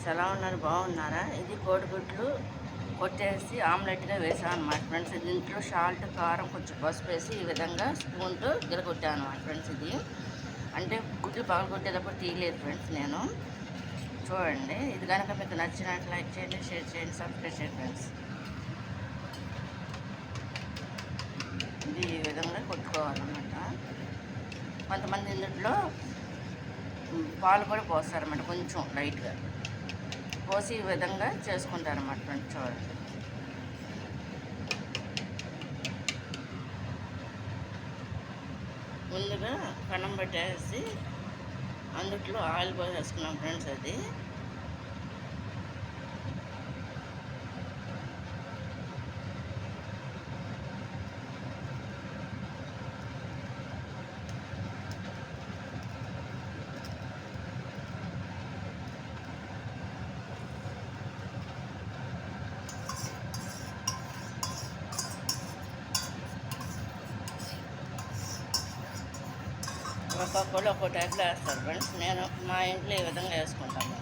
Friends, ఎలా ఉన్నారు? బాగున్నారా? ఇది కోడిగుడ్లు కొట్టేసి ఆమ్లెట్గా వేసాను అనమాట ఫ్రెండ్స్. దీంట్లో సాల్ట్, కారం, కొంచెం పసుపు వేసి ఈ విధంగా స్పూన్తో గిలగొట్టాను అనమాట ఫ్రెండ్స్. ఇది అంటే గుడ్లు పగలగొట్టేటప్పుడు తీయలేదు ఫ్రెండ్స్ నేను. చూడండి, ఇది కనుక మీకు నచ్చినట్లు లైక్ చేయండి, షేర్ చేయండి, సబ్స్క్రైబ్ చేయండి ఫ్రెండ్స్. ఇది ఈ విధంగా కొట్టుకోవాలన్నమాట. కొంతమంది ఇందులో పాలు కూడా పోస్తారన్నమాట, కొంచెం లైట్గా పోసి ఈ విధంగా చేసుకుంటారన్నమాట ఫ్రెండ్స్. చూడండి, ముందుగా కన్నం పెట్టేసి అందుట్లో ఆయిల్ పోసేసుకున్నాం ఫ్రెండ్స్. అది ఒక్కొక్కళ్ళు ఒక్కో టైప్లో వేస్తారు ఫ్రెండ్స్. నేను మా ఇంట్లో ఈ విధంగా వేసుకుంటాను.